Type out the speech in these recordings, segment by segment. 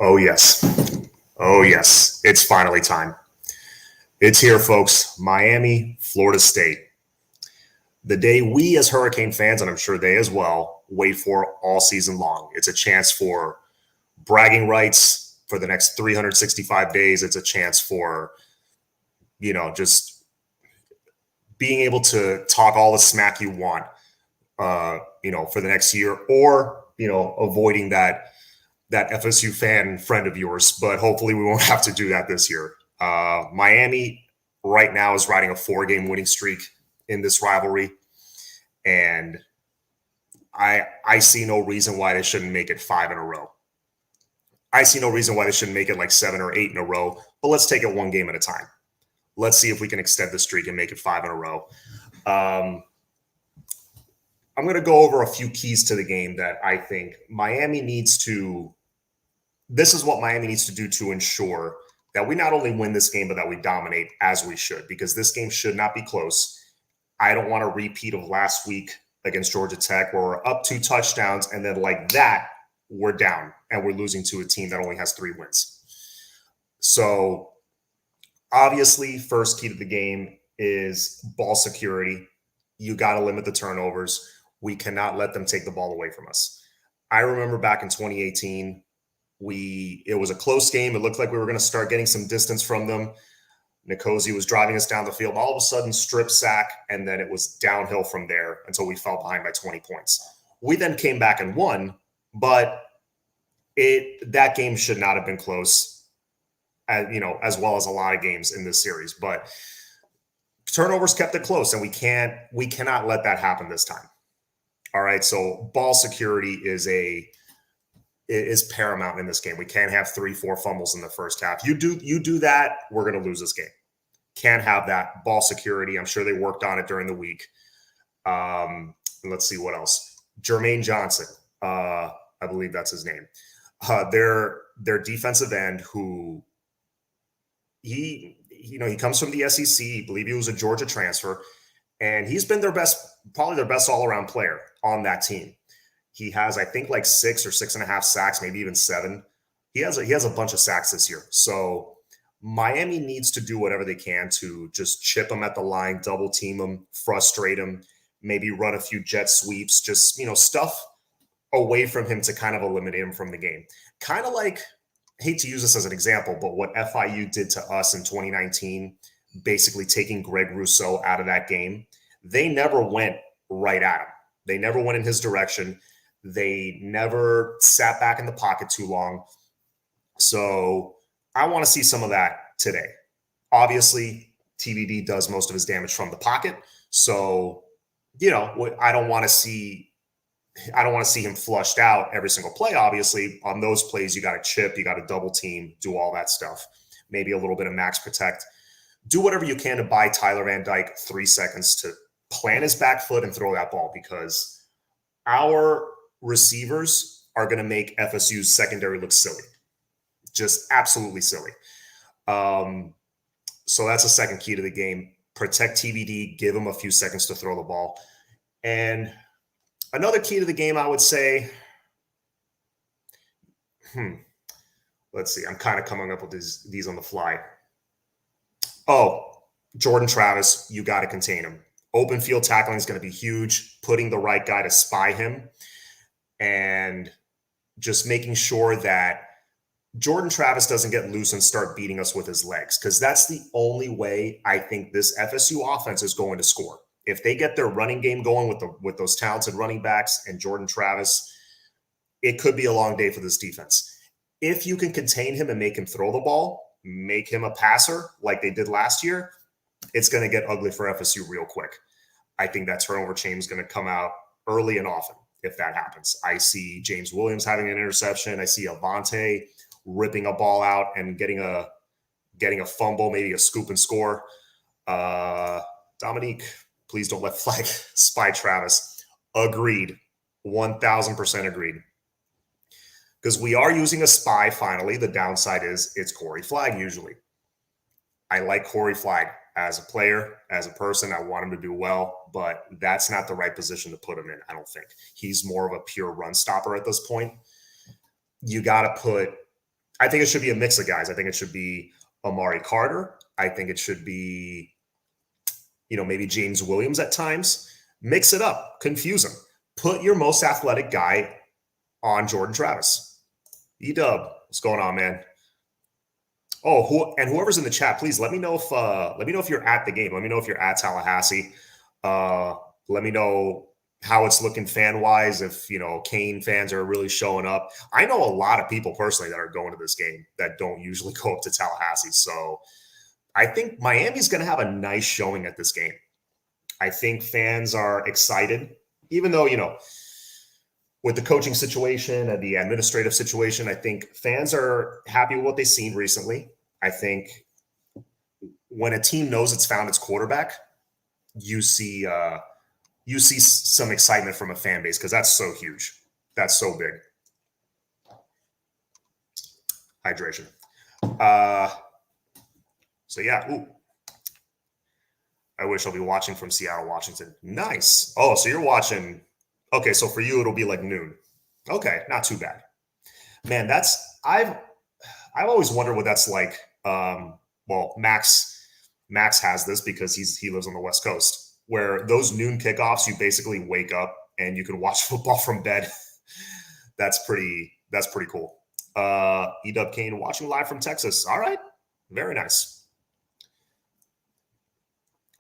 Oh, yes. Oh, yes. It's finally time. It's here, folks. Miami, Florida State. The day we as Hurricane fans, and I'm sure they as well, wait for all season long. It's a chance for bragging rights for the next 365 days. It's a chance for, just being able to talk all the smack you want, for the next year, or, avoiding that FSU fan friend of yours, but hopefully we won't have to do that this year. Miami right now is riding a 4-game winning streak in this rivalry, and I see no reason why they shouldn't make it 5 in a row. I see no reason why they shouldn't make it like 7 or 8 in a row, but let's take it one game at a time. Let's see if we can extend the streak and make it 5 in a row. I'm going to go over a few keys to the game that I think Miami needs to – this is what Miami needs to do to ensure that we not only win this game, but that we dominate as we should, because this game should not be close. I don't want a repeat of last week against Georgia Tech where we're up 2 touchdowns and then like that, we're down and we're losing to a team that only has 3 wins. So obviously, first key to the game is ball security. You got to limit the turnovers. We cannot let them take the ball away from us. I remember back in 2018, it was a close game. It looked like we were going to start getting some distance from them. Nkosi was driving us down the field. All of a sudden, strip sack, and then it was downhill from there until we fell behind by 20 points. We then came back and won, but that game should not have been close, as well as a lot of games in this series. But turnovers kept it close, and we cannot let that happen this time. All right, so ball security is paramount in this game. We can't have 3-4 fumbles in the first half. You do that, we're going to lose this game. Can't have that. Ball security, I'm sure they worked on it during the week. Let's see what else. Jermaine Johnson, I believe that's his name. Their defensive end, who he comes from the SEC. I believe he was a Georgia transfer, and he's been probably their best all-around player on that team. He has, I think, like 6 or 6.5 sacks, maybe even 7. He has a bunch of sacks this year. So Miami needs to do whatever they can to just chip him at the line, double team him, frustrate him, maybe run a few jet sweeps, just, stuff away from him to kind of eliminate him from the game. Kind of like, hate to use this as an example, but what FIU did to us in 2019, basically taking Greg Rousseau out of that game. They never went right at him. They never went in his direction. They never sat back in the pocket too long. So I want to see some of that today. Obviously, TBD does most of his damage from the pocket. So, I don't want to see him flushed out every single play. Obviously, on those plays, you got to chip, you got to double team, do all that stuff. Maybe a little bit of max protect. Do whatever you can to buy Tyler Van Dyke 3 seconds to plant his back foot and throw that ball, because our receivers are going to make FSU's secondary look silly. Just absolutely silly. So that's a second key to the game. Protect TBD, give him a few seconds to throw the ball. And another key to the game, I would say, let's see. I'm kind of coming up with these on the fly. Oh, Jordan Travis, you got to contain him. Open field tackling is going to be huge. Putting the right guy to spy him and just making sure that Jordan Travis doesn't get loose and start beating us with his legs, because that's the only way I think this FSU offense is going to score. If they get their running game going with those talented running backs and Jordan Travis, it could be a long day for this defense. If you can contain him and make him throw the ball, make him a passer like they did last year, it's going to get ugly for FSU real quick. I think that turnover chain is going to come out early and often if that happens. I see James Williams having an interception. I see Avante ripping a ball out and getting a fumble, maybe a scoop and score. Dominique, please don't let flag spy Travis. Agreed. 1,000% agreed. Because we are using a spy finally. The downside is it's Corey Flagg usually. I like Corey Flagg as a player, as a person. I want him to do well, but that's not the right position to put him in, I don't think. He's more of a pure run stopper at this point. You got to put I think it should be a mix of guys. I think it should be Amari Carter. I think it should be, maybe James Williams at times. Mix it up, confuse him. Put your most athletic guy on Jordan Travis. E-Dub, what's going on, man? Oh, whoever's in the chat, please let me know if you're at the game. Let me know if you're at Tallahassee. Let me know how it's looking fan wise. If Kane fans are really showing up. I know a lot of people personally that are going to this game that don't usually go up to Tallahassee. So I think Miami's going to have a nice showing at this game. I think fans are excited, even though with the coaching situation and the administrative situation, I think fans are happy with what they've seen recently. I think when a team knows it's found its quarterback, you see some excitement from a fan base because that's so huge. That's so big. Hydration. So yeah. Ooh. I wish I'll be watching from Seattle, Washington. Nice. Oh, so you're watching. Okay, so for you, it'll be like noon. Okay, not too bad. Man, I've always wondered what that's like. Well, Max has this because he lives on the West Coast, where those noon kickoffs, you basically wake up and you can watch football from bed. That's pretty cool. E-Dub Kane watching live from Texas. All right, very nice.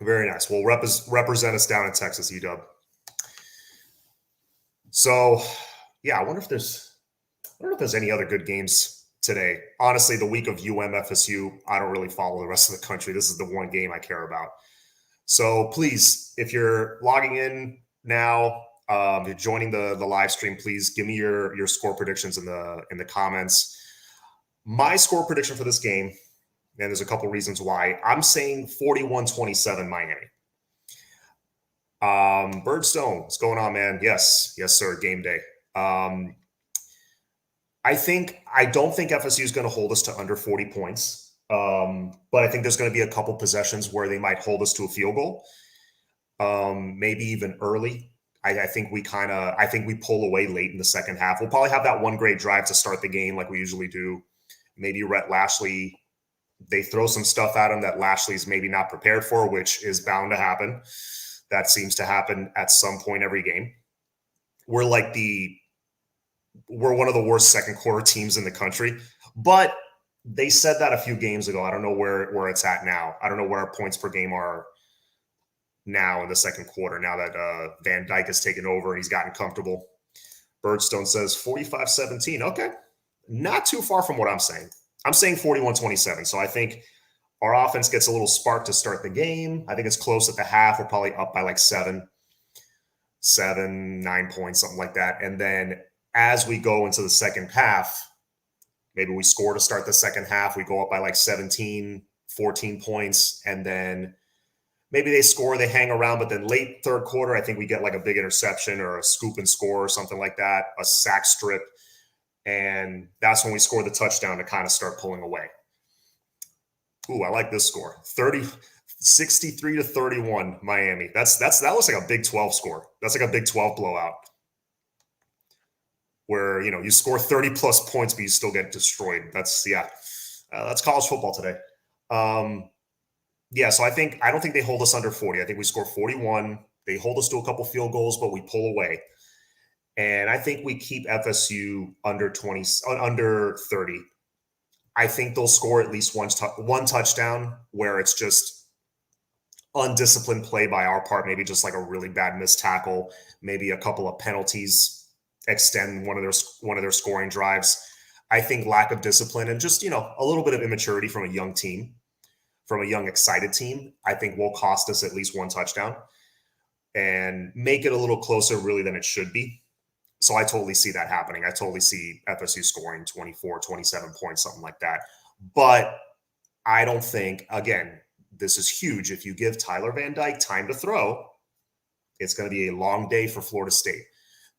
Very nice. Well, represent us down in Texas, E-Dub. So, yeah, I wonder if there's any other good games today. Honestly, the week of FSU, I don't really follow the rest of the country. This is the one game I care about. So please, if you're logging in now, you're joining the live stream, please give me your score predictions in the comments. My score prediction for this game, and there's a couple reasons why. I'm saying 41-27 Miami. Birdstone, what's going on, man? Yes, sir. Game day. I don't think FSU is going to hold us to under 40 points. But I think there's going to be a couple possessions where they might hold us to a field goal. Maybe even early. I think we pull away late in the second half. We'll probably have that one great drive to start the game like we usually do. Maybe Rhett Lashley, they throw some stuff at him that Lashley's maybe not prepared for, which is bound to happen. That seems to happen at some point every game. We're one of the worst second quarter teams in the country, but they said that a few games ago. I don't know where it's at now. I don't know where our points per game are now in the second quarter, now that Van Dyke has taken over and he's gotten comfortable. Birdstone says 45-17. Okay. Not too far from what I'm saying. I'm saying 41-27. So I think our offense gets a little spark to start the game. I think it's close at the half. We're probably up by like 9 points, something like that. And then as we go into the second half, maybe we score to start the second half. We go up by like 17, 14 points. And then maybe they score, they hang around. But then late third quarter, I think we get like a big interception or a scoop and score or something like that, a sack strip. And that's when we score the touchdown to kind of start pulling away. Ooh, I like this score. 63-31 Miami. That looks like a Big 12 score. That's like a Big 12 blowout where, you score 30 plus points, but you still get destroyed. That's college football today. So I don't think they hold us under 40. I think we score 41. They hold us to a couple field goals, but we pull away. And I think we keep FSU under 30. I think they'll score at least one touchdown where it's just undisciplined play by our part, maybe just like a really bad missed tackle, maybe a couple of penalties extend one of their scoring drives. I think lack of discipline and just, a little bit of immaturity from a young team, from a young, excited team, I think will cost us at least one touchdown and make it a little closer really than it should be. So I totally see that happening. I totally see FSU scoring 24, 27 points, something like that. But I don't think, again, this is huge. If you give Tyler Van Dyke time to throw, it's going to be a long day for Florida State.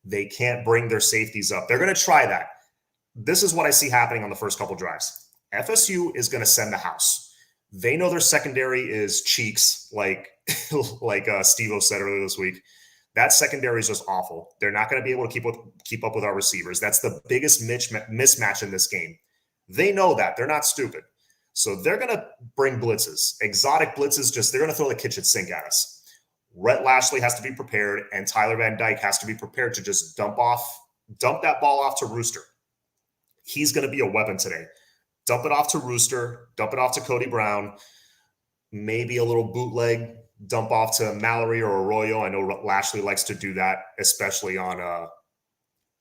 They can't bring their safeties up. They're going to try that. This is what I see happening on the first couple drives. FSU is going to send the house. They know their secondary is cheeks, like Steve-O said earlier this week. That secondary is just awful. They're not going to be able to keep up with our receivers. That's the biggest mismatch in this game. They know that. They're not stupid. So they're going to bring blitzes, exotic blitzes, they're going to throw the kitchen sink at us. Rhett Lashley has to be prepared, and Tyler Van Dyke has to be prepared to just dump that ball off to Rooster. He's going to be a weapon today. Dump it off to Rooster, dump it off to Cody Brown, maybe a little bootleg, dump off to Mallory or Arroyo. I know Lashley likes to do that, especially on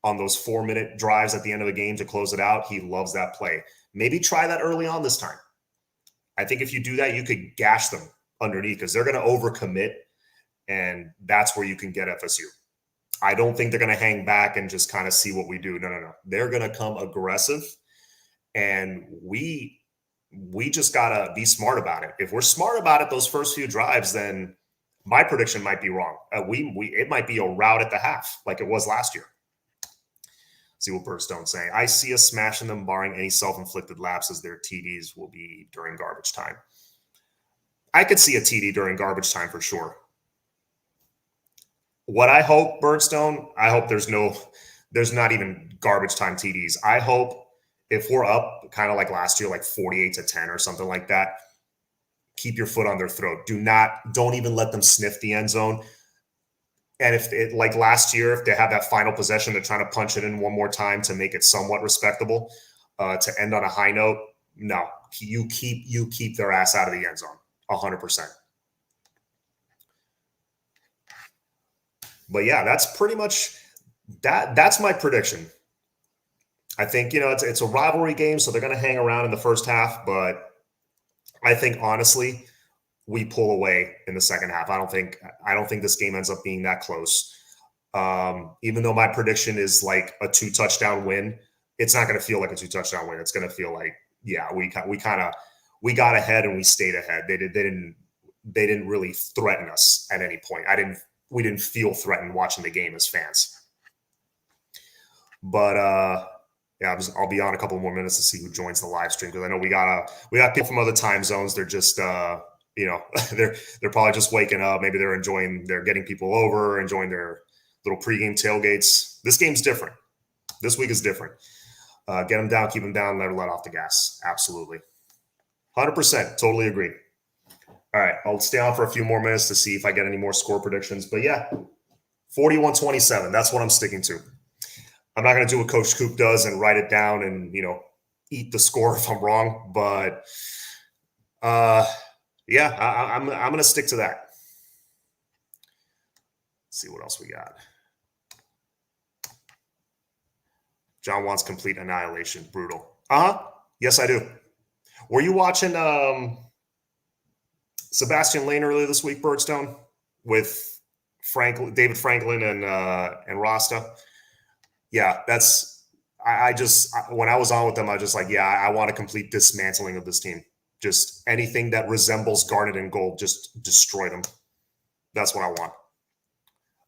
those 4-minute drives at the end of the game to close it out. He loves that play. Maybe try that early on this time. I think if you do that, you could gash them underneath because they're going to overcommit, and that's where you can get FSU. I don't think they're going to hang back and just kind of see what we do. No. They're going to come aggressive, and we just got to be smart about it. If we're smart about it those first few drives, then my prediction might be wrong. It might be a rout at the half like it was last year. See what Birdstone's saying. I see us smashing them, barring any self-inflicted lapses. Their TDs will be during garbage time. I could see a TD during garbage time for sure. What I hope, Birdstone, I hope there's not even garbage time TDs. I hope if we're up kind of like last year, like 48-10 or something like that, keep your foot on their throat. Don't even let them sniff the end zone. And like last year, if they have that final possession, they're trying to punch it in one more time to make it somewhat respectable, to end on a high note. No, you keep their ass out of the end zone, 100%. But yeah, that's pretty much that. That's my prediction. I think it's a rivalry game, so they're going to hang around in the first half. But I think honestly, we pull away in the second half. I don't think this game ends up being that close. Even though my prediction is like a 2-touchdown win, it's not going to feel like a 2-touchdown win. It's going to feel like, yeah, we got ahead and we stayed ahead. They didn't really threaten us at any point. We didn't feel threatened watching the game as fans. But yeah, I'll be on a couple more minutes to see who joins the live stream, because I know we got people from other time zones. They're just they're probably just waking up. Maybe they're getting people over, enjoying their little pregame tailgates. This game's different. This week is different. Get them down, keep them down, never let off the gas. Absolutely. 100%. Totally agree. All right. I'll stay on for a few more minutes to see if I get any more score predictions. But yeah, 41-27. That's what I'm sticking to. I'm not going to do what Coach Coop does and write it down and, eat the score if I'm wrong. But yeah, I'm going to stick to that. Let's see what else we got. John wants complete annihilation. Brutal. Yes, I do. Were you watching Sebastian Lane earlier this week, Birdstone, with David Franklin and Rasta? Yeah, when I was on with them, I was just like, yeah, I want a complete dismantling of this team. Just anything that resembles Garnet and Gold, just destroy them. That's what I want.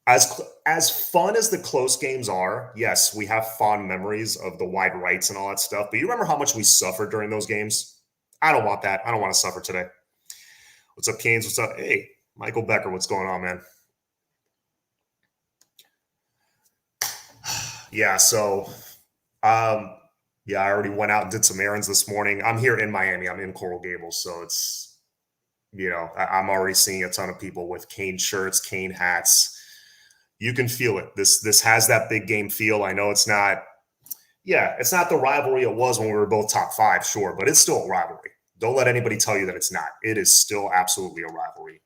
As fun as the close games are, yes, we have fond memories of the wide rights and all that stuff. But you remember how much we suffered during those games? I don't want that. I don't want to suffer today. What's up, Canes? What's up? Hey, Michael Becker, what's going on, man? Yeah, so yeah, I already went out and did some errands this morning. I'm here in Miami. I'm in Coral Gables, so it's, I'm already seeing a ton of people with Cane shirts, Cane hats. You can feel it. This has that big game feel. I know it's not the rivalry it was when we were both top 5, sure, but it's still a rivalry. Don't let anybody tell you that it's not. It is still absolutely a rivalry.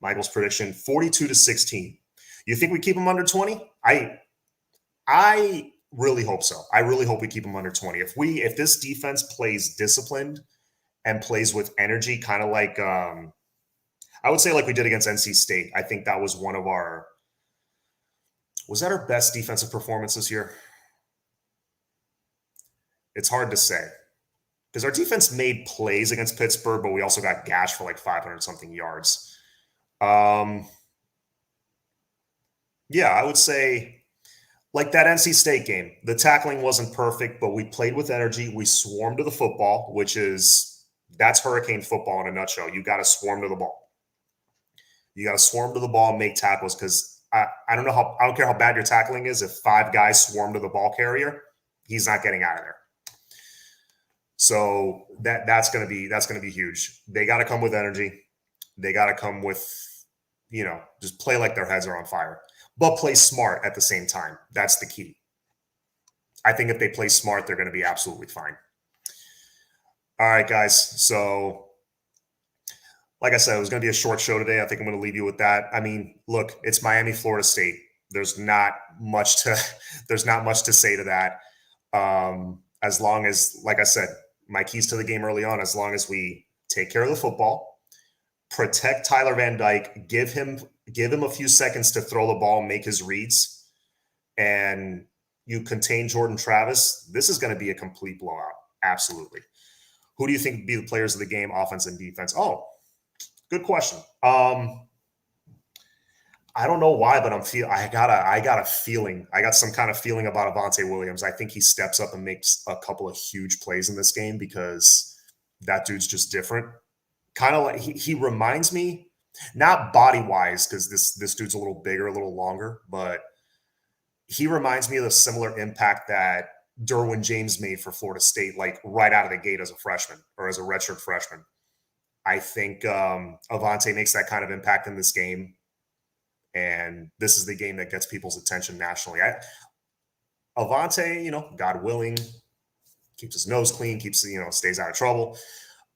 Michael's prediction, 42-16. You think we keep them under 20? I really hope so. I really hope we keep them under 20. If this defense plays disciplined and plays with energy, kind of like I would say like we did against NC State. I think that was was that our best defensive performance this year? It's hard to say, because our defense made plays against Pittsburgh, but we also got gashed for like 500 something yards. Yeah, I would say like that NC State game, the tackling wasn't perfect, but we played with energy. We swarmed to the football, that's Hurricane football in a nutshell. You got to swarm to the ball. You got to swarm to the ball and make tackles, because I don't care how bad your tackling is. If 5 guys swarm to the ball carrier, he's not getting out of there. So that's going to be huge. They got to come with energy. They got to come with, just play like their heads are on fire, but play smart at the same time. That's the key. I think if they play smart, they're going to be absolutely fine. All right, guys. So, like I said, it was going to be a short show today. I think I'm going to leave you with that. I mean, look, it's Miami, Florida State. There's not much to say to that. As long as, like I said, my keys to the game early on, as long as we take care of the football, protect Tyler Van Dyke, give him a few seconds to throw the ball, make his reads, and you contain Jordan Travis, this is going to be a complete blowout. Absolutely. Who do you think would be the players of the game, offense and defense? Oh, good question. I don't know why, but I got a feeling. I got some kind of feeling about Avante Williams. I think he steps up and makes a couple of huge plays in this game because that dude's just different. Kind of like he reminds me, not body wise, because this dude's a little bigger, a little longer, but he reminds me of the similar impact that Derwin James made for Florida State, like right out of the gate as a freshman or as a redshirt freshman. I think Avante makes that kind of impact in this game. And this is the game that gets people's attention nationally. Avante, God willing, keeps his nose clean, stays out of trouble.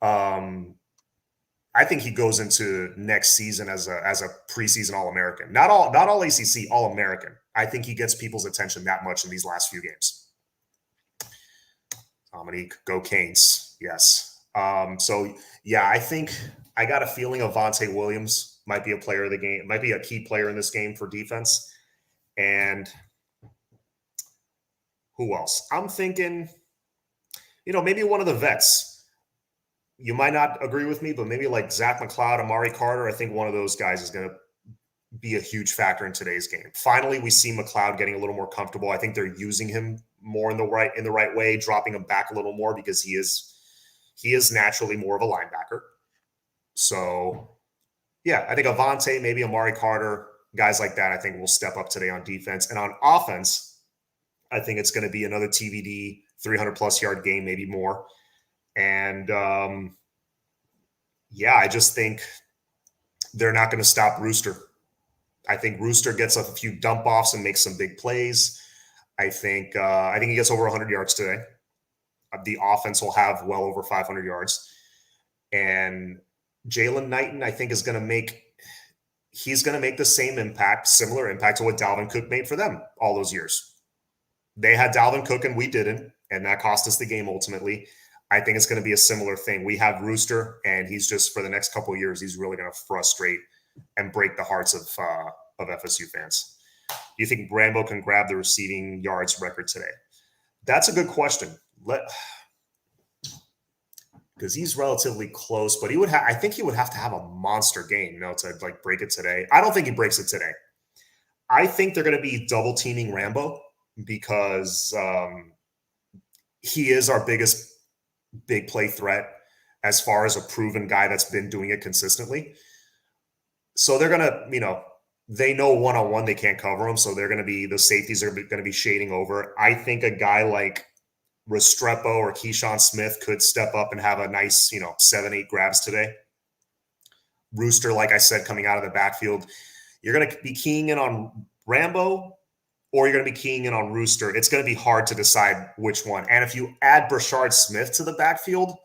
I think he goes into next season as a preseason All-American. Not all ACC, All-American. I think he gets people's attention that much in these last few games. Dominique, go Canes. Yes. I think I got a feeling Avante Williams might be a player of the game, might be a key player in this game for defense. And who else? I'm thinking, maybe one of the vets. You might not agree with me, but maybe like Zach McLeod, Amari Carter. I think one of those guys is going to be a huge factor in today's game. Finally, we see McLeod getting a little more comfortable. I think they're using him more in the right way, dropping him back a little more because he is naturally more of a linebacker. So, yeah, I think Avante, maybe Amari Carter, guys like that, I think will step up today on defense. And on offense, I think it's going to be another TVD, 300-plus yard game, maybe more. And, I just think they're not going to stop Rooster. I think Rooster gets a few dump-offs and makes some big plays. I think he gets over 100 yards today. The offense will have well over 500 yards. And Jalen Knighton, I think, he's going to make the same impact, similar impact to what Dalvin Cook made for them all those years. They had Dalvin Cook and we didn't, and that cost us the game ultimately. I think it's going to be a similar thing. We have Rooster, and he's just, for the next couple of years, he's really going to frustrate and break the hearts of FSU fans. Do you think Rambo can grab the receiving yards record today? That's a good question. Because he's relatively close, but I think he would have to have a monster game, to like break it today. I don't think he breaks it today. I think they're going to be double teaming Rambo because he is our biggest big play threat as far as a proven guy that's been doing it consistently. So they're going to, they know one-on-one they can't cover him. So the safeties are going to be shading over. I think a guy like Restrepo or Keyshawn Smith could step up and have a nice, 7-8 grabs today. Rooster, like I said, coming out of the backfield, you're going to be keying in on Rambo or you're going to be keying in on Rooster. It's going to be hard to decide which one. And if you add Brashard Smith to the backfield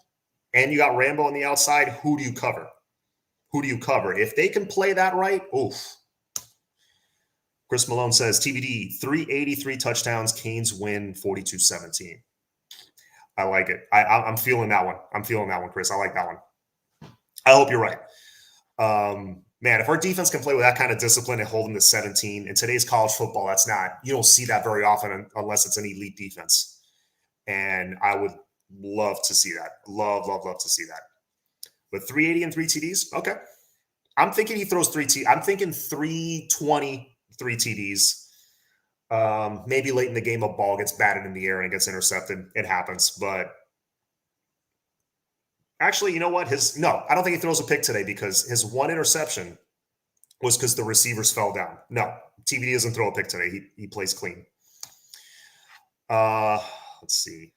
and you got Rambo on the outside, who do you cover? If they can play that right, oof. Chris Malone says, TBD, 383 touchdowns, Canes win 42-17. I like it. I'm feeling that one. Chris. I like that one. I hope you're right. Man, if our defense can play with that kind of discipline and hold them to 17 in today's college football, you don't see that very often unless it's an elite defense. And I would love to see that. Love to see that. But 380 and 3 TDs? Okay. I'm thinking he throws 3 TDs. I'm thinking 320, 3 TDs. Maybe late in the game, a ball gets batted in the air and it gets intercepted. It happens. But actually, you know what? No, I don't think he throws a pick today because his one interception was because the receivers fell down. No, TVD doesn't throw a pick today. He plays clean. Let's see.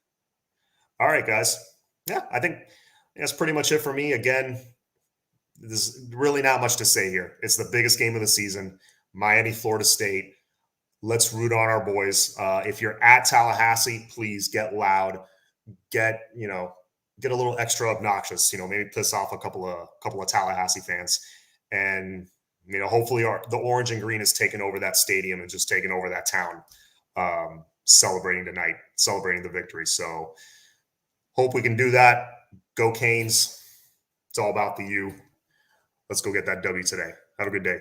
All right, guys. Yeah, I think that's pretty much it for me. Again, there's really not much to say here. It's the biggest game of the season. Miami, Florida State. Let's root on our boys. If you're at Tallahassee, please get loud. Get a little extra obnoxious. Maybe piss off a couple of Tallahassee fans, and hopefully the orange and green has taken over that stadium and just taken over that town. Celebrating tonight, celebrating the victory. So hope we can do that. Go Canes. It's all about the U. Let's go get that W today. Have a good day.